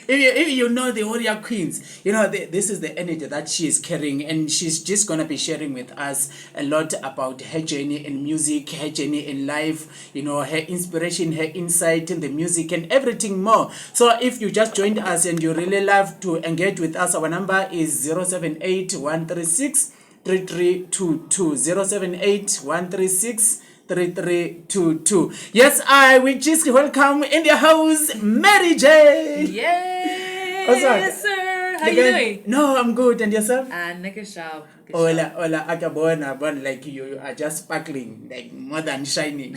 If you know the Warrior Queens, this is the energy that she is carrying, and she's just gonna be sharing with us a lot about her journey in music, her journey in life, her inspiration, her insight in the music, and everything more. So if you just joined us and you really love to engage with us, our number is 078 136 3322 078 136 3322. Yes, we just welcome in the house Mary J. Yes, sir. How you doing? No, I'm good. And yourself? Sharp. Hola, Akabona, like you are just sparkling, like more than shining.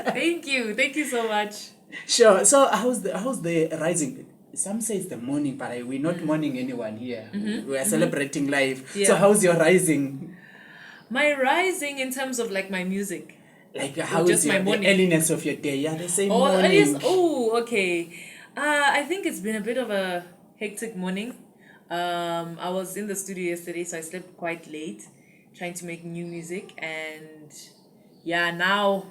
Thank you so much. Sure. So how's the rising? Some say it's the morning, but we're not mourning anyone here. We are celebrating life. Yeah. So how's your rising? My rising in terms of like my music. Like how is the earliness of your day? Yeah, they say morning. Okay. I think it's been a bit of a hectic morning. I was in the studio yesterday, so I slept quite late, trying to make new music, and yeah, now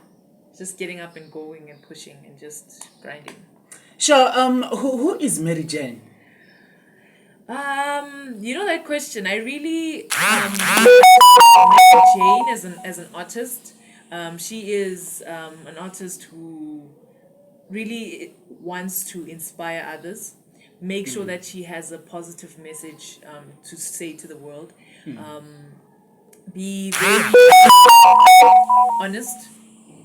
just getting up and going and pushing and just grinding. Sure. Who is Mary Jane? That question, I really Mary Jane as an artist. She is an artist who really wants to inspire others, make sure that she has a positive message to say to the world, be very honest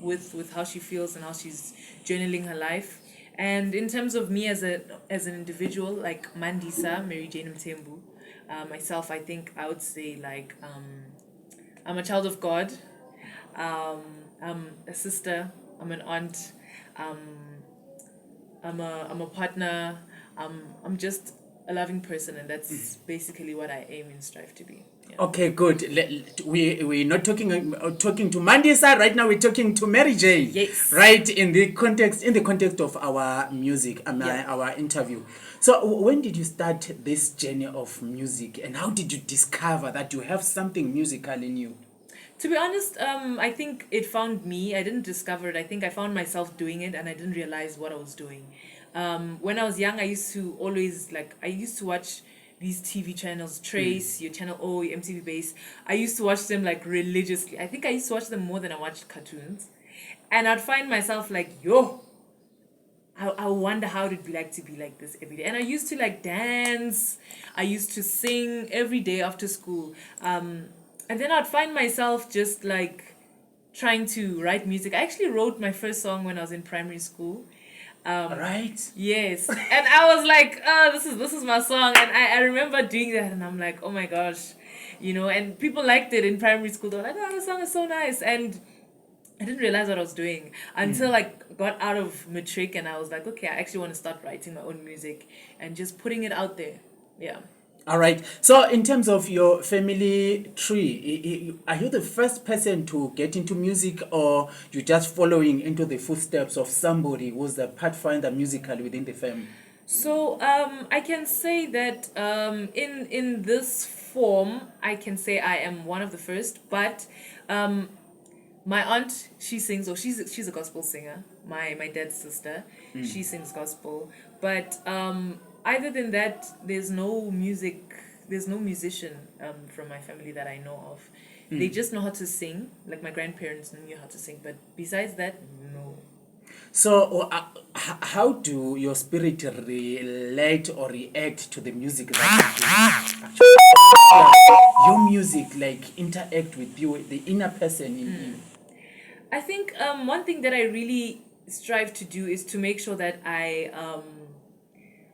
with how she feels and how she's journaling her life. And in terms of me as an individual, like Mandisa, Mary Jane Mtembu, myself, I think I would say like I'm a child of God. I'm a sister. I'm an aunt. I'm a partner. I'm just a loving person, and that's basically what I aim and strive to be. Yeah. Okay, good. We're not talking to Mandisa right now. We're talking to Mary J. Yes. Right, in the context of our music, our interview. So when did you start this journey of music, and how did you discover that you have something musical in you? To be honest, I think it found me. I didn't discover it. I think I found myself doing it, and I didn't realize what I was doing. When I was young, I used to watch these TV channels, Trace, your Channel O, your MTV Base. I used to watch them like religiously. I think I used to watch them more than I watched cartoons. And I'd find myself like, I wonder how it'd be like to be like this every day. And I used to like dance. I used to sing every day after school. And then I'd find myself just like trying to write music. I actually wrote my first song when I was in primary school. Right. Yes. And I was like, this is my song. And I remember doing that, and I'm like, oh my gosh, and people liked it in primary school. They were like, oh, the song is so nice. And I didn't realize what I was doing until I got out of matric, and I was like, okay, I actually want to start writing my own music and just putting it out there. Yeah. All right. So in terms of your family tree, are you the first person to get into music, or you just following into the footsteps of somebody who's the pathfinder musically within the family? So I can say that in this form, I can say I am one of the first, but my aunt, she sings, or she's a gospel singer. My dad's sister, she sings gospel. But other than that, there's no musician from my family that I know of. They just know how to sing, like my grandparents knew how to sing. But besides that, no. So how do your spirit relate or react to the music that you do? Actually, your music like interact with you, the inner person in you. I think one thing that I really strive to do is to make sure that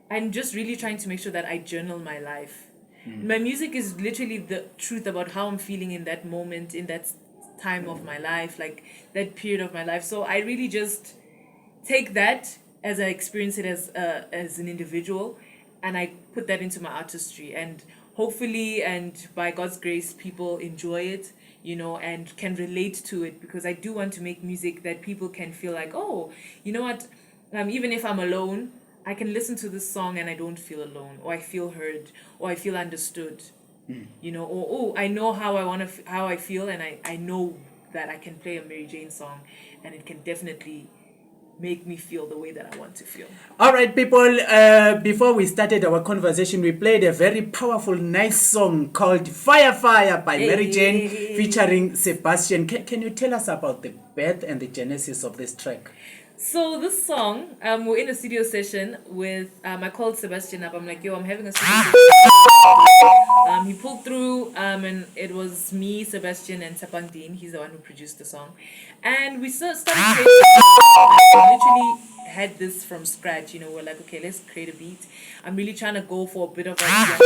I'm just really trying to make sure that I journal my life. My music is literally the truth about how I'm feeling in that moment, in that time of my life, like that period of my life. So I really just take that as I experience it as an individual, and I put that into my artistry, and hopefully and by God's grace people enjoy it, and can relate to it, because I do want to make music that people can feel like, oh, you know what, even if I'm alone, I can listen to this song and I don't feel alone, or I feel heard, or I feel understood. Or I know how how I feel, and I know that I can play a Mary Jane song, and it can definitely make me feel the way that I want to feel. All right, people, before we started our conversation, we played a very powerful, nice song called Fire Fire by Mary Jane featuring Sebastian. Can you tell us about the birth and the genesis of this track? So this song, we're in a studio session with, I called Sebastian up. I'm like, yo, I'm having a studio session. He pulled through, and it was me, Sebastian, and Sapang Dean. He's the one who produced the song. And we started creating. We literally had this from scratch. We're like, okay, let's create a beat. I'm really trying to go for a bit of like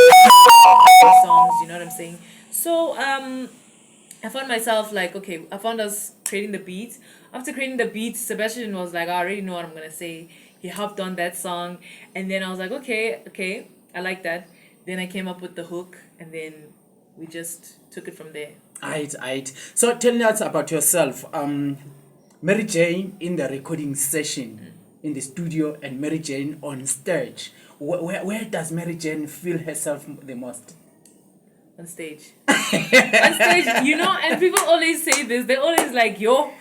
songs. You know what I'm saying? So I found myself like, okay, I found us creating the beat. After creating the beat, Sebastian was like, I already know what I'm gonna say. He hopped on that song, and then I was like, okay, I like that. Then I came up with the hook, and then we just took it from there. Aight. So tell us about yourself. Mary Jane in the recording session in the studio and Mary Jane on stage. Where does Mary Jane feel herself the most? On stage. On stage, and people always say this. They're always like, yo,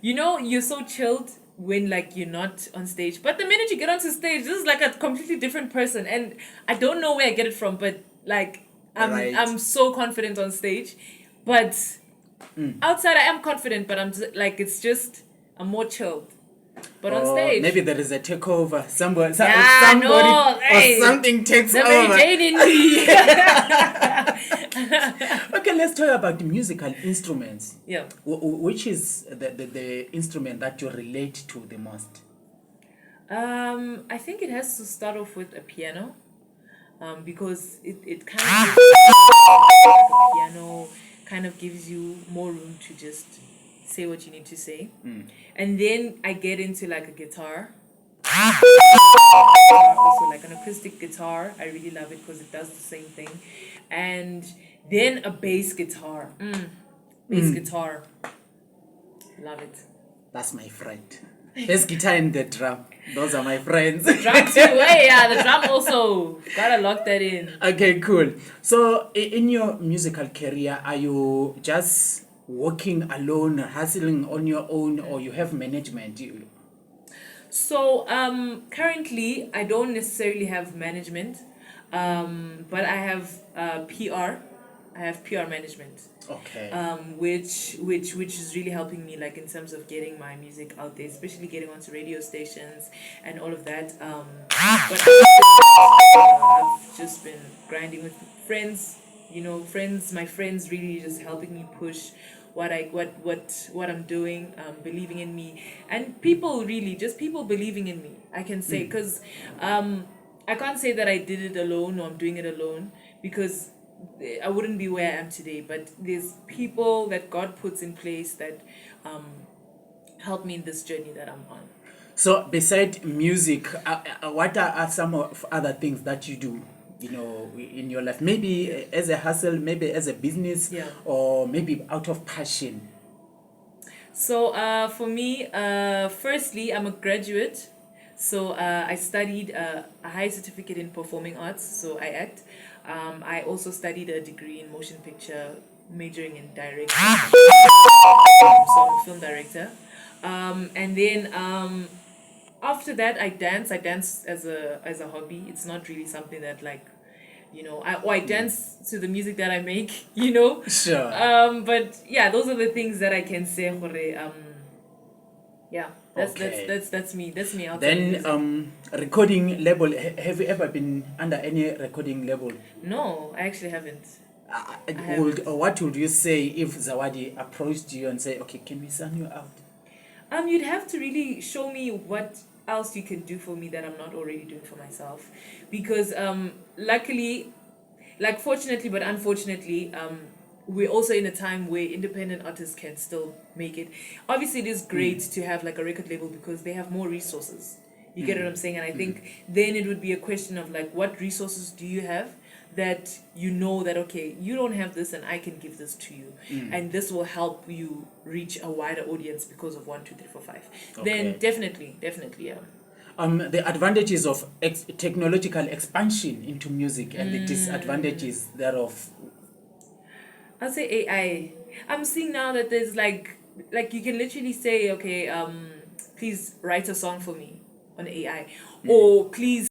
you're so chilled when like you're not on stage. But the minute you get onto stage, this is like a completely different person. And I don't know where I get it from, but like I'm so confident on stage. But outside I am confident, but I'm more chilled. But on stage, maybe there is a takeover. Somebody no, or something takes over. Mary Jane in me. Okay, let's talk about the musical instruments. Yeah. Which is the instrument that you relate to the most? I think it has to start off with a piano, because it kind of the piano kind of gives you more room to just say what you need to say. And then I get into like a guitar. Also like an acoustic guitar. I really love it because it does the same thing. And then a bass guitar. Guitar. Love it. That's my friend. Bass guitar and the drum. Those are my friends. Drum too. The drum also. Gotta lock that in. Okay, cool. So in your musical career, are you just working alone, hustling on your own, or you have management? So currently I don't necessarily have management, but I have PR. I have PR management. Okay. Which is really helping me like in terms of getting my music out there, especially getting onto radio stations and all of that. But I've just been grinding with friends. My friends really just helping me push what I'm doing, believing in me, and people believing in me. I can say, because I can't say that I did it alone or I'm doing it alone, because I wouldn't be where I am today. But there's people that God puts in place that help me in this journey that I'm on. So beside music, what are some of other things that you do? In your life, maybe as a hustle, maybe as a business, or maybe out of passion. So for me, firstly, I'm a graduate. So I studied a high certificate in performing arts, so I act. I also studied a degree in motion picture, majoring in directing. So I'm a film director. And then after that, I dance. I dance as a hobby. It's not really something that like, I dance to the music that I make. Sure. But yeah, those are the things that I can say. Yeah, that's me. That's me. Then recording label. Have you ever been under any recording label? No, I actually haven't. What would you say if Zawadi approached you and say, okay, can we sign you out? You'd have to really show me what else you can do for me that I'm not already doing for myself, because luckily, like fortunately but unfortunately, we're also in a time where independent artists can still make it. Obviously it is great to have like a record label because they have more resources. You get what I'm saying? And I think then it would be a question of like, what resources do you have that that, okay, you don't have this and I can give this to you. And this will help you reach a wider audience because of 1, 2, 3, 4, 5. Okay. Then definitely, yeah. The advantages of technological expansion into music and the disadvantages thereof. I'll say AI. I'm seeing now that there's like you can literally say, okay, please write a song for me on AI, or please